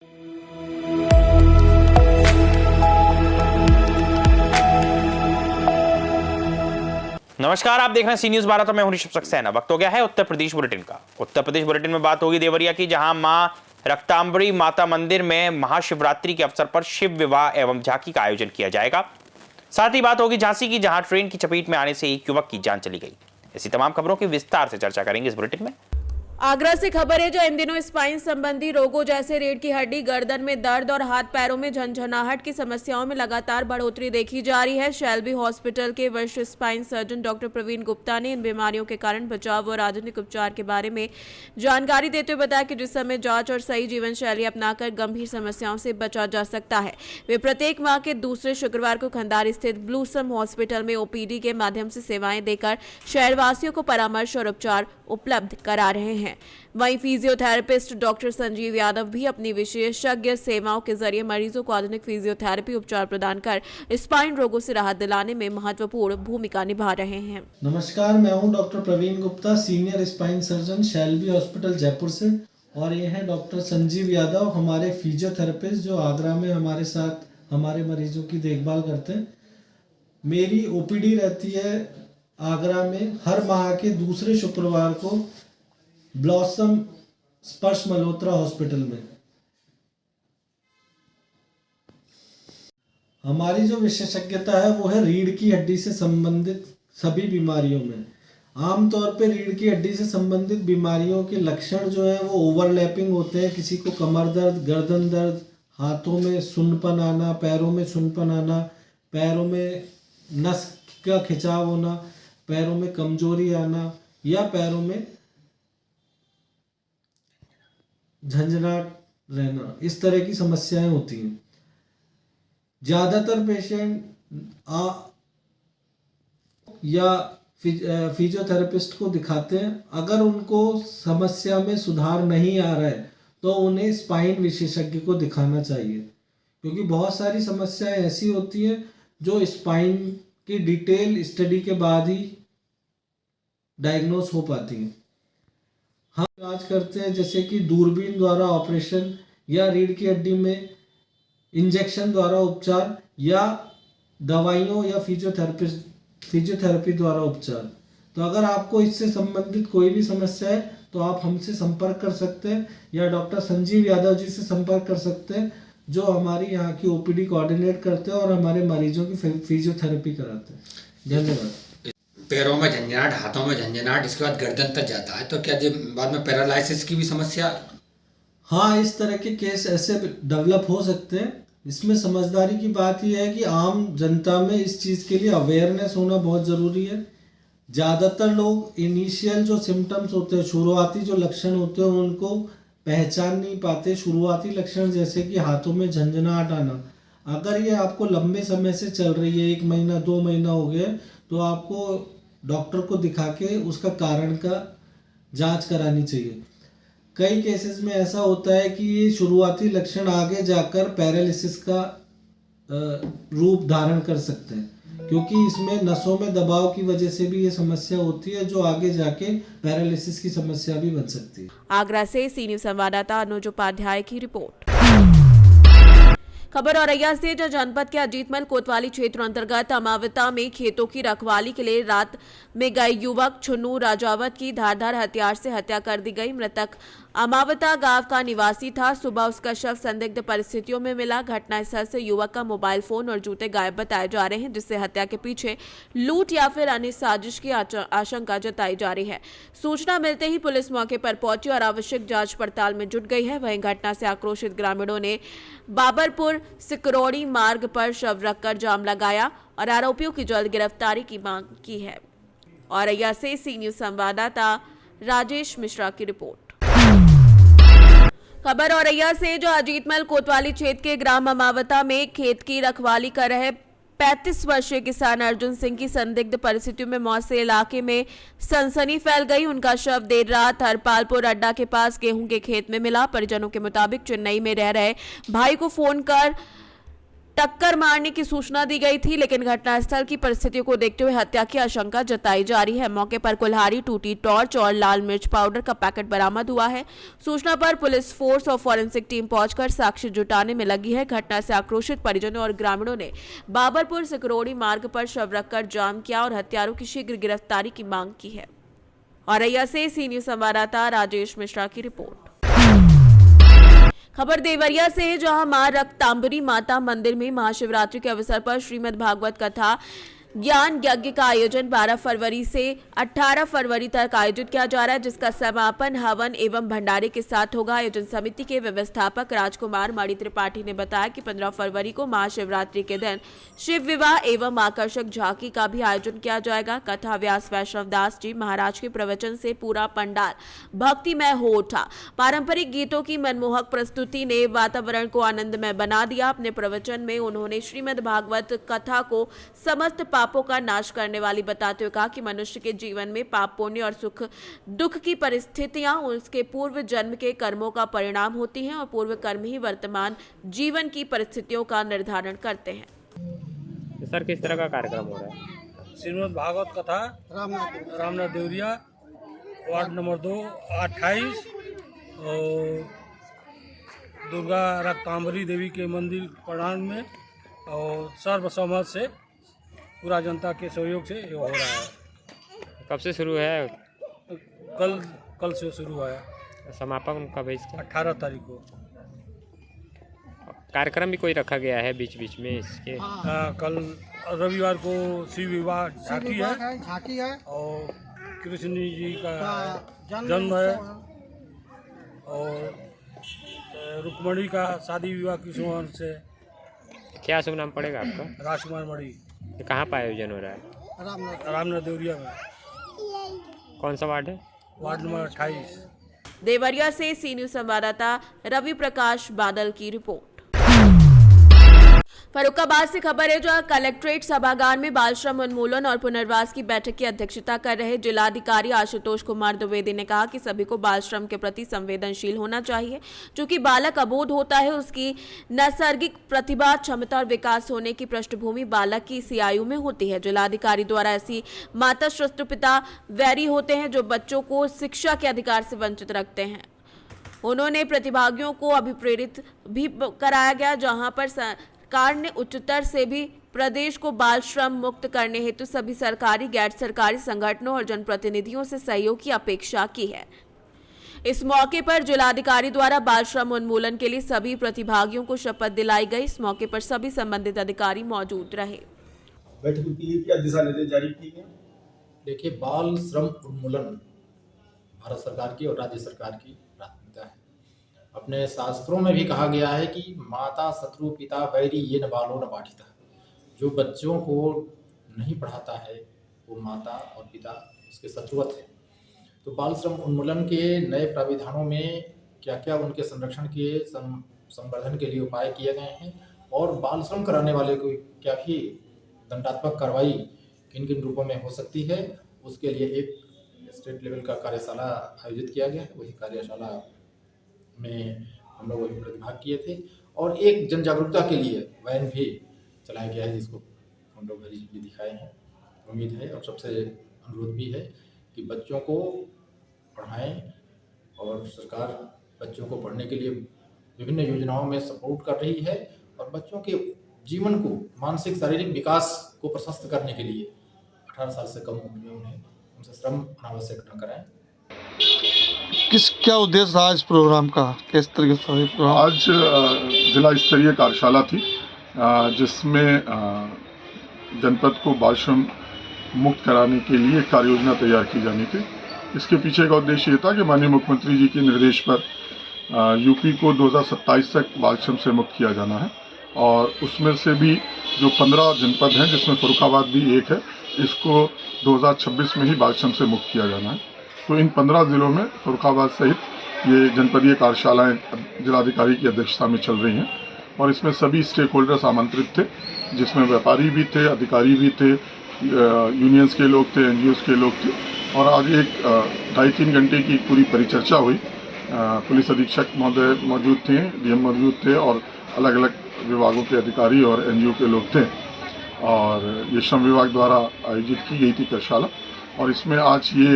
नमस्कार, आप देख रहे हैं सी न्यूज 12। तो मैं हूं ऋषभ सक्सेना। वक्त हो गया है उत्तर प्रदेश बुलेटिन का। उत्तर प्रदेश बुलेटिन में बात होगी देवरिया की, जहां मां रक्तांबरी माता मंदिर में महाशिवरात्रि के अवसर पर शिव विवाह एवं झांकी का आयोजन किया जाएगा। साथ ही बात होगी झांसी की, जहां ट्रेन की चपेट में आने से एक युवक की जान चली गई। ऐसी तमाम खबरों की विस्तार से चर्चा करेंगे इस बुलेटिन में। आगरा से खबर है, जो इन दिनों स्पाइन संबंधी रोगों जैसे रीढ़ की हड्डी, गर्दन में दर्द और हाथ पैरों में झनझनाहट की समस्याओं में लगातार बढ़ोतरी देखी जा रही है। शेल्बी हॉस्पिटल के वरिष्ठ spine surgeon doctor Praveen Gupta ने इन बीमारियों के कारण बचाव और आधुनिक उपचार के बारे में जानकारी देते हुए बताया कि जिस समय जांच और सही जीवन शैली अपनाकर गंभीर समस्याओं से बचा जा सकता है। वे प्रत्येक माह के दूसरे शुक्रवार को खंडारी स्थित ब्लूसम हॉस्पिटल में ओपीडी के माध्यम से सेवाएं देकर शहरवासियों को परामर्श और उपचार उपलब्ध करा रहे हैं। वहीं फिजियोथेरेपिस्ट डॉक्टर संजीव यादव भी अपनी विशेषज्ञ सेवाओं के जरिए मरीजों को आधुनिक फिजियोथेरेपी उपचार प्रदान कर स्पाइन रोगों से राहत दिलाने में महत्वपूर्ण भूमिका निभा रहे हैं। नमस्कार, मैं हूं doctor Praveen Gupta, senior spine surgeon Shelby hospital Jaipur से। और ये हैं डॉक्टर संजीव यादव, हमारे फिजियोथेरेपिस्ट जो आगरा में हमारे साथ हमारे मरीजों की देखभाल करते हैं। मेरी ओपीडी रहती है आगरा में हर माह के दूसरे शुक्रवार को ब्लॉसम स्पर्श मल्होत्रा हॉस्पिटल में। हमारी जो विशेषज्ञता है वो है रीढ़ की हड्डी से संबंधित सभी बीमारियों में। आमतौर पे रीढ़ की हड्डी से संबंधित बीमारियों के लक्षण जो है वो ओवरलैपिंग होते हैं। किसी को कमर दर्द, गर्दन दर्द, हाथों में सुन्नपन आना, पैरों में सुन्नपन आना, पैरों में नस का खिंचाव होना, पैरों में कमजोरी आना या पैरों में झंझनाहट रहना, इस तरह की समस्याएं होती हैं। ज़्यादातर पेशेंट या फिजियोथेरेपिस्ट को दिखाते हैं। अगर उनको समस्या में सुधार नहीं आ रहा है तो उन्हें स्पाइन विशेषज्ञ को दिखाना चाहिए, क्योंकि बहुत सारी समस्याएं ऐसी होती हैं जो स्पाइन की डिटेल स्टडी के बाद ही डायग्नोस हो पाती हैं। हम इलाज करते हैं जैसे कि दूरबीन द्वारा ऑपरेशन या रीढ़ की हड्डी में इंजेक्शन द्वारा उपचार या दवाइयों या फिजियोथेरेपी द्वारा उपचार। तो अगर आपको इससे संबंधित कोई भी समस्या है तो आप हमसे संपर्क कर सकते हैं या डॉक्टर संजीव यादव जी से संपर्क कर सकते हैं, जो हमारी यहाँ की ओपीडी कोऑर्डिनेट करते हैं और हमारे मरीजों की फिजियोथेरेपी कराते हैं। धन्यवाद। पैरों में झंझनाहट, हाथों में झंझनाहट, इसके बाद गर्दन तक जाता है, तो क्या बाद में पैरालिसिस की भी समस्या? हाँ, इस तरह के केस ऐसे डेवलप हो सकते हैं। इसमें समझदारी की बात यह है कि आम जनता में इस चीज़ के लिए अवेयरनेस होना बहुत ज़रूरी है। ज़्यादातर लोग इनिशियल जो सिम्टम्स होते हैं, शुरुआती जो लक्षण होते हैं, उनको पहचान नहीं पाते। शुरुआती लक्षण जैसे कि हाथों में झंझनाहट आना, अगर ये आपको लंबे समय से चल रही है, 1 महीना 2 महीना हो गया, तो आपको डॉक्टर को दिखा के उसका कारण का जांच करानी चाहिए। कई केसेस में ऐसा होता है कि ये शुरुआती लक्षण आगे जाकर पैरालिसिस का रूप धारण कर सकते हैं, क्योंकि इसमें नसों में दबाव की वजह से भी ये समस्या होती है, जो आगे जाके पैरालिसिस की समस्या भी बन सकती है। आगरा से सी न्यूज संवाददाता अनुज उपाध्याय की रिपोर्ट। खबर औरैया से, जो जनपद के अजीतमल कोतवाली क्षेत्र अंतर्गत अमावता में खेतों की रखवाली के लिए रात में गए युवक छुन्नू राजावत की धारदार हथियार से हत्या कर दी गई। मृतक अमावता गांव का निवासी था। सुबह उसका शव संदिग्ध परिस्थितियों में मिला। घटनास्थल से युवक का मोबाइल फोन और जूते गायब बताए जा रहे हैं, जिससे हत्या के पीछे लूट या फिर अन्य साजिश की आशंका जताई जा रही है। सूचना मिलते ही पुलिस मौके पर पहुंची और आवश्यक जांच पड़ताल में जुट गई है। वहीं घटना से आक्रोशित ग्रामीणों ने बाबरपुर सिकरौड़ी मार्ग पर शव रखकर जाम लगाया और आरोपियों की जल्द गिरफ्तारी की मांग की है। औरैया से सी न्यूज संवाददाता राजेश मिश्रा की रिपोर्ट। खबर औरैया से, जो अजीतमल कोतवाली क्षेत्र के ग्राम अमावता में खेत की रखवाली कर रहे 35 वर्षीय किसान अर्जुन सिंह की संदिग्ध परिस्थितियों में मौत से इलाके में सनसनी फैल गई। उनका शव देर रात हरपालपुर अड्डा के पास गेहूं के खेत में मिला। परिजनों के मुताबिक चेन्नई में रह रहे भाई को फोन कर टक्कर मारने की सूचना दी गई थी, लेकिन घटनास्थल की परिस्थितियों को देखते हुए हत्या की आशंका जताई जा रही है। मौके पर कुल्हाड़ी, टूटी टॉर्च और लाल मिर्च पाउडर का पैकेट बरामद हुआ है। सूचना पर पुलिस फोर्स और फॉरेंसिक टीम पहुंचकर साक्ष्य जुटाने में लगी है। घटना से आक्रोशित परिजनों और ग्रामीणों ने बाबरपुर सिकरोड़ी मार्ग पर शव रखकर जाम किया और हत्यारों की शीघ्र गिरफ्तारी की मांग की है। औरैया से सी न्यूज संवाददाता राजेश मिश्रा की रिपोर्ट। खबर देवरिया से है, जहां मां रक्तांबरी माता मंदिर में महाशिवरात्रि के अवसर पर श्रीमद् भागवत कथा ज्ञान यज्ञ का आयोजन 12 फरवरी से 18 फरवरी तक आयोजित किया जा रहा है, जिसका समापन हवन एवं भंडारे के साथ होगा। आयोजन समिति के व्यवस्थापक राजकुमार मणि त्रिपाठी ने बताया कि 15 फरवरी को महाशिवरात्रि के दिन शिव विवाह एवं आकर्षक झांकी का भी आयोजन किया जाएगा। कथा व्यास वैष्णव दास जी महाराज के प्रवचन से पूरा पंडाल भक्तिमय हो उठा। पारंपरिक गीतों की मनमोहक प्रस्तुति ने वातावरण को आनंदमय बना दिया। अपने प्रवचन में उन्होंने श्रीमद् भागवत कथा को समस्त पापों का नाश करने वाली बताते हुए कहा कि मनुष्य के जीवन में पाप, पुण्य और सुख दुख की परिस्थितियां उसके पूर्व जन्म के कर्मों का परिणाम होती हैं और पूर्व कर्म ही वर्तमान जीवन की परिस्थितियों का निर्धारण करते हैं। सर, किस तरह का कार्यक्रम हो रहा है? श्रीमद् भागवत कथा रामनाथ देवरिया वार्ड नंबर 2 28 और दुर्गा रक्तांबरी देवी के मंदिर प्रांगण में और सर्वसम्मत से पूरा जनता के सहयोग से ये हो रहा है। कब से शुरू है? कल से शुरू हुआ है। समापन कब है इसका? 18 तारीख को। कार्यक्रम भी कोई रखा गया है बीच बीच में इसके? कल रविवार को शिव विवाह झांकी है और कृष्ण जी का जन्म है और रुक्मणी का शादी विवाह कृष्ण से। क्या शुभ नाम पड़ेगा आपका? राजकुमार मणि। ये कहाँ पर आयोजन हो रहा है? रामनाथ देवरिया में। कौन सा वार्ड है? Ward number 28। देवरिया से सी न्यूज संवाददाता रवि प्रकाश बादल की रिपोर्ट। फर्रुखाबाद से खबर है, जहां कलेक्ट्रेट सभागार में बाल श्रम उन्मूलन और पुनर्वास की बैठक की अध्यक्षता कर रहे जिलाधिकारी आशुतोष कुमार द्विवेदी ने कहा कि सभी को बाल श्रम के प्रति संवेदनशील होना चाहिए। चूंकि बालक अबोध होता है, उसकी नैसर्गिक प्रतिभा, क्षमता और विकास होने की पृष्ठभूमि बालक की इसी आयु में होती है। जिलाधिकारी द्वारा ऐसी माता शत्रु पिता वैरी होते हैं जो बच्चों को शिक्षा के अधिकार से वंचित रखते हैं। उन्होंने प्रतिभागियों को अभिप्रेरित भी कराया गया, जहां पर सरकार ने उच्चतर से भी प्रदेश को बाल श्रम मुक्त करने हेतु सभी सरकारी, गैर सरकारी संगठनों और जनप्रतिनिधियों से सहयोग की अपेक्षा की है। इस मौके पर जिलाधिकारी द्वारा बाल श्रम उन्मूलन के लिए सभी प्रतिभागियों को शपथ दिलाई गई। इस मौके पर सभी संबंधित अधिकारी मौजूद रहे। बैठक के लिए क्या दिशा निर्देश जारी किए गए? देखिए, बाल श्रम उन्मूलन भारत सरकार की और राज्य सरकार की प्राथमिकता है। अपने शास्त्रों में भी कहा गया है कि माता शत्रु पिता वैरी ये न बालो न पाठिता। जो बच्चों को नहीं पढ़ाता है वो माता और पिता उसके शत्रुवत है। तो बाल श्रम उन्मूलन के नए प्राविधानों में क्या क्या उनके संरक्षण के संवर्धन के लिए उपाय किए गए हैं और बाल श्रम कराने वाले को क्या भी दंडात्मक कार्रवाई किन किन रूपों में हो सकती है, उसके लिए एक स्टेट लेवल का कार्यशाला आयोजित किया गया है। वही कार्यशाला में हम लोग वही प्रतिभाग किए थे और एक जन जागरूकता के लिए वैन भी चलाया गया है, जिसको हम लोग भी दिखाए हैं। उम्मीद है और सबसे अनुरोध भी है कि बच्चों को पढ़ाएं और सरकार बच्चों को पढ़ने के लिए विभिन्न योजनाओं में सपोर्ट कर रही है और बच्चों के जीवन को मानसिक शारीरिक विकास को प्रशस्त करने के लिए 18 साल से कम उम्र में उनसे श्रम अनावश्यक न कराएं। क्या उद्देश्य रहा इस प्रोग्राम का? किस तरीके से प्रोग्राम? आज जिला स्तरीय कार्यशाला थी जिसमें जनपद को बाल श्रम मुक्त कराने के लिए कार्य योजना तैयार की जानी थी। इसके पीछे का उद्देश्य ये था कि माननीय मुख्यमंत्री जी के निर्देश पर यूपी को 2027 तक बाल श्रम से मुक्त किया जाना है और उसमें से भी जो 15 जनपद हैं, जिसमें फर्रुखाबाद भी एक है, इसको 2026 में ही बाल श्रम से मुक्त किया जाना है। तो इन 15 जिलों में फर्रुखाबाद सहित ये जनपदीय कार्यशालाएं जिलाधिकारी की अध्यक्षता में चल रही हैं और इसमें सभी स्टेक होल्डर्स आमंत्रित थे, जिसमें व्यापारी भी थे, अधिकारी भी थे, यूनियंस के लोग थे, NGOs के लोग थे और आज एक 2.5-3 घंटे की पूरी परिचर्चा हुई। पुलिस अधीक्षक महोदय मौजूद थे, DM मौजूद थे और अलग अलग विभागों के अधिकारी और एनजीओ के लोग थे और ये श्रम विभाग द्वारा आयोजित की गई थी कार्यशाला और इसमें आज ये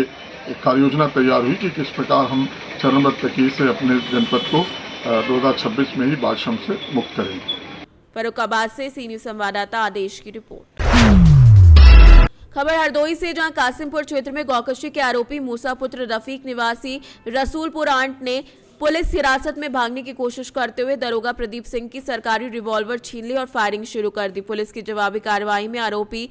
एक कार्ययोजना तैयार हुई कि किस प्रकार हम चरणबद्ध तरीके से अपने जनपद को 2026 में ही बाल श्रम से मुक्त करेंगे। फर्रुखाबाद से सी न्यूज संवाददाता आदेश की रिपोर्ट। खबर हरदोई से, जहां कासिमपुर क्षेत्र में गौकशी के आरोपी मूसा पुत्र रफीक निवासी रसूलपुर आंट ने पुलिस हिरासत में भागने की कोशिश करते हुए दरोगा प्रदीप सिंह की सरकारी रिवॉल्वर छीन ली और फायरिंग शुरू कर दी। पुलिस की जवाबी कार्रवाई में आरोपी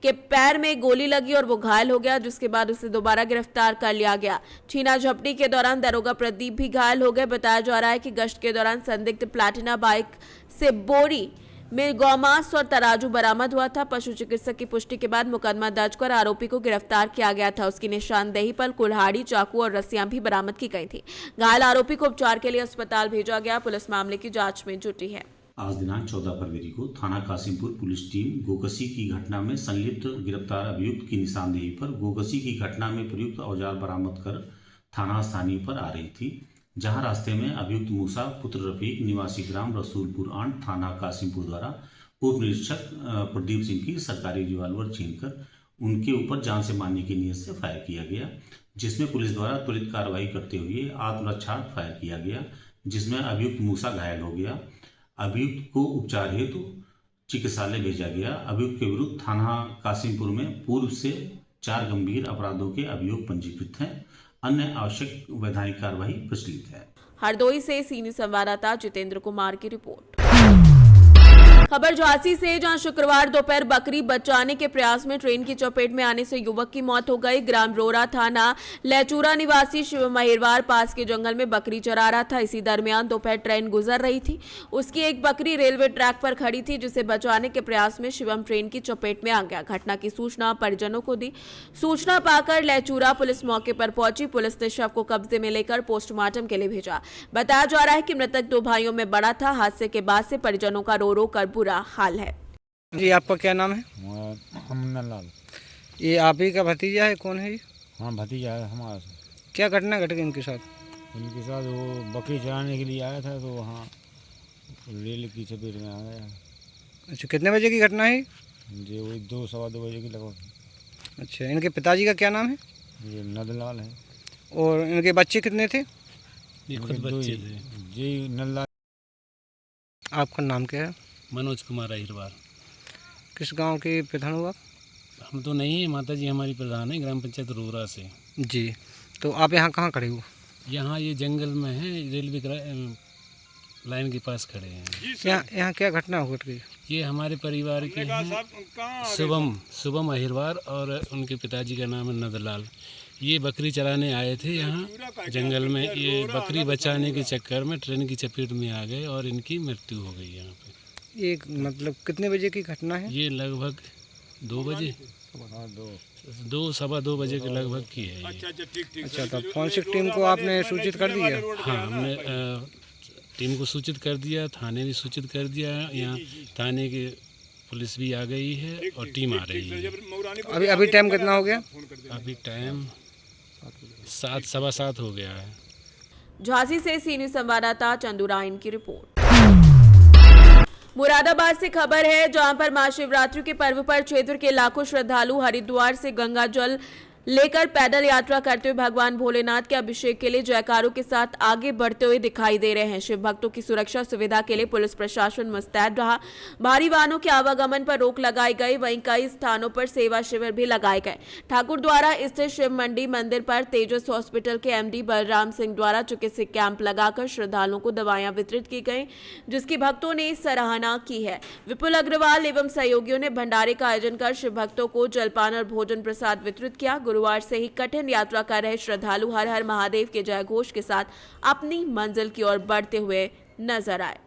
के पैर में गोली लगी और वो घायल हो गया, जिसके बाद उसे दोबारा गिरफ्तार कर लिया गया। छीना झपटी के दौरान दरोगा प्रदीप भी घायल हो गए। बताया जा रहा है कि गश्त के दौरान संदिग्ध प्लैटिना बाइक से बोरी में गौमांस और तराजू बरामद हुआ था। पशु चिकित्सक की पुष्टि के बाद मुकदमा दर्ज कर आरोपी को गिरफ्तार किया गया था। उसकी निशानदेही पर कुल्हाड़ी, चाकू और रस्सियां भी बरामद की गई थी। घायल आरोपी को उपचार के लिए अस्पताल भेजा गया। पुलिस मामले की जांच में जुटी है। आज दिनांक 14 फरवरी को थाना कासिमपुर पुलिस टीम गोकसी की घटना में संलिप्त गिरफ्तार अभियुक्त की निशानदेही पर गोकसी की घटना में प्रयुक्त औजार बरामद कर थाना स्थानीय पर आ रही थी, जहां रास्ते में अभियुक्त मूसा पुत्र रफीक निवासी ग्राम रसूलपुर आंट थाना कासिमपुर द्वारा उप निरीक्षक प्रदीप सिंह की सरकारी रिवॉल्वर छीनकर उनके ऊपर जान से मारने की नीयत से फायर किया गया, जिसमें पुलिस द्वारा त्वरित कार्रवाई करते हुए आत्मरक्षार्थ फायर किया गया, जिसमें अभियुक्त मूसा घायल हो गया। अभियुक्त को उपचार हेतु चिकित्सालय भेजा गया। अभियुक्त के विरुद्ध थाना कासिमपुर में पूर्व से 4 गंभीर अपराधों के अभियोग पंजीकृत हैं। अन्य आवश्यक वैधानिक कार्रवाई प्रचलित है। हरदोई से सीनियर संवाददाता जितेंद्र कुमार की रिपोर्ट। खबर झांसी से, जहां शुक्रवार दोपहर बकरी बचाने के प्रयास में ट्रेन की चपेट में आने से युवक की मौत हो गई। ग्राम रोरा थाना लेचूरा निवासी शिव महिरवार पास के जंगल में बकरी चरा रहा था। इसी दरमियान दोपहर ट्रेन गुजर रही थी। उसकी एक बकरी रेलवे ट्रैक पर खड़ी थी, जिसे बचाने के प्रयास में शिवम ट्रेन की चपेट में आ गया। घटना की सूचना परिजनों को दी। सूचना पाकर लेचूरा पुलिस मौके पर पहुंची। पुलिस ने शव को कब्जे में लेकर पोस्टमार्टम के लिए भेजा। बताया जा रहा है कि मृतक 2 भाइयों में बड़ा था। हादसे के बाद से परिजनों का रो रो कर बुरा हाल है। जी, आपका क्या नाम है? हमना लाल। ये आप ही का भतीजा है? कौन है ये? हाँ, भतीजा है हमारा। क्या घटना घट गई इनके साथ? इनके साथ वो बकरी चराने के लिए आया था तो वहाँ रेल की चपेट में आ गया। अच्छा, कितने बजे की घटना है? जी, वही 2 सवा 2 बजे की लगभग। अच्छा, इनके पिताजी का क्या नाम है? ये नंदलाल है। और इनके बच्चे कितने थे? ये खुद बच्चे थे जी, नंदलाल। आपका नाम क्या है? मनोज कुमार अहिरवार। किस गांव के प्रधान हो आप? हम तो नहीं है, माता जी हमारी प्रधान है, ग्राम पंचायत रोरा से। जी, तो आप यहाँ कहाँ खड़े हो? यहाँ ये जंगल में है, रेलवे लाइन के पास खड़े हैं। यहाँ क्या घटना घट गई? ये हमारे परिवार के हैं शुभम अहिरवार और उनके पिताजी का नाम है नंदलाल। ये बकरी चराने आए थे यहाँ जंगल में। ये बकरी बचाने के चक्कर में ट्रेन की चपेट में आ गए और इनकी मृत्यु हो गई यहाँ पे। ये मतलब कितने बजे की घटना है? ये लगभग 2 बजे, 2 सवा 2 बजे के लगभग की है ये। अच्छा, तो फोरेंसिक टीम को आपने सूचित कर दिया? हाँ, हमने टीम को सूचित कर दिया, थाने भी सूचित कर दिया। यहाँ थाने के पुलिस भी आ गई है और टीम आ रही है। अभी टाइम कितना हो गया? अभी टाइम 7 सवा 7 हो गया है। झांसी से सीनियर संवाददाता चंदुराइन की रिपोर्ट। मुरादाबाद से खबर है, जहां पर महाशिवरात्रि के पर्व पर क्षेत्र के लाखों श्रद्धालु हरिद्वार से गंगा जल लेकर पैदल यात्रा करते हुए भगवान भोलेनाथ के अभिषेक के लिए जयकारों के साथ आगे बढ़ते हुए दिखाई दे रहे हैं। शिव भक्तों की सुरक्षा सुविधा के लिए पुलिस प्रशासन मुस्तैद रहा। भारी वाहनों के आवागमन पर रोक लगाई गई। वहीं कई स्थानों पर सेवा शिविर भी लगाए गए। ठाकुर द्वारा स्थित शिव मंडी मंदिर पर तेजस हॉस्पिटल के एमडी बलराम सिंह द्वारा चिकित्सक कैंप लगाकर श्रद्धालुओं को दवाएं वितरित की गई, जिसकी भक्तों ने सराहना की है। विपुल अग्रवाल एवं सहयोगियों ने भंडारे का आयोजन कर शिव भक्तों को जलपान और भोजन प्रसाद वितरित किया। गुरुवार से ही कठिन यात्रा कर रहे श्रद्धालु हर हर महादेव के जय घोष के साथ अपनी मंजिल की ओर बढ़ते हुए नजर आए।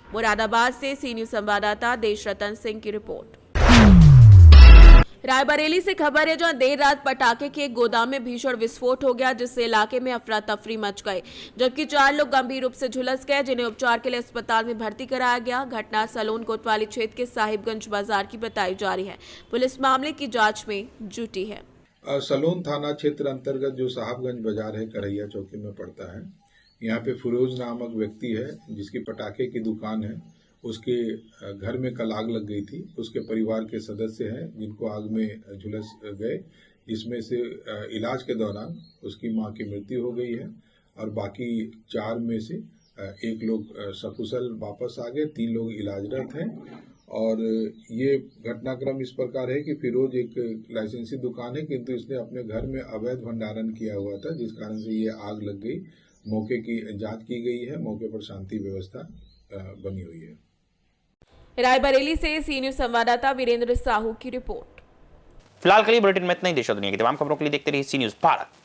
मुरादाबाद से सी न्यूज संवाददाता देशरतन सिंह की रिपोर्ट। रायबरेली से खबर है, जहां देर रात पटाखे के एक गोदाम में भीषण विस्फोट हो गया, जिससे इलाके में अफरा तफरी मच गई, जबकि 4 लोग गंभीर रूप से झुलस गए, जिन्हें उपचार के लिए अस्पताल में भर्ती कराया गया। घटना सलोन कोतवाली क्षेत्र के साहिबगंज बाजार की बताई जा रही है। पुलिस मामले की जांच में जुटी है। सलोन थाना क्षेत्र अंतर्गत जो साहबगंज बाजार है, करैया चौकी में पड़ता है, यहाँ पे फिरोज नामक व्यक्ति है जिसकी पटाखे की दुकान है। उसके घर में कल आग लग गई थी। उसके परिवार के सदस्य हैं जिनको आग में झुलस गए। इसमें से इलाज के दौरान उसकी मां की मृत्यु हो गई है और बाकी 4 में से एक लोग सकुशल वापस आ गए, 3 लोग इलाजरत हैं। और ये घटनाक्रम इस प्रकार है कि फिरोज एक लाइसेंसी दुकान है, किंतु इसने अपने घर में अवैध भंडारण किया हुआ था, जिस कारण से ये आग लग गई। मौके की जांच की गई है, मौके पर शांति व्यवस्था बनी हुई है। रायबरेली से सी न्यूज संवाददाता वीरेंद्र साहू की रिपोर्ट। फिलहाल के लिए बुलेटिन में इतना ही। देश और दुनिया की तमाम खबरों के लिए देखते रहिए सी न्यूज भारत।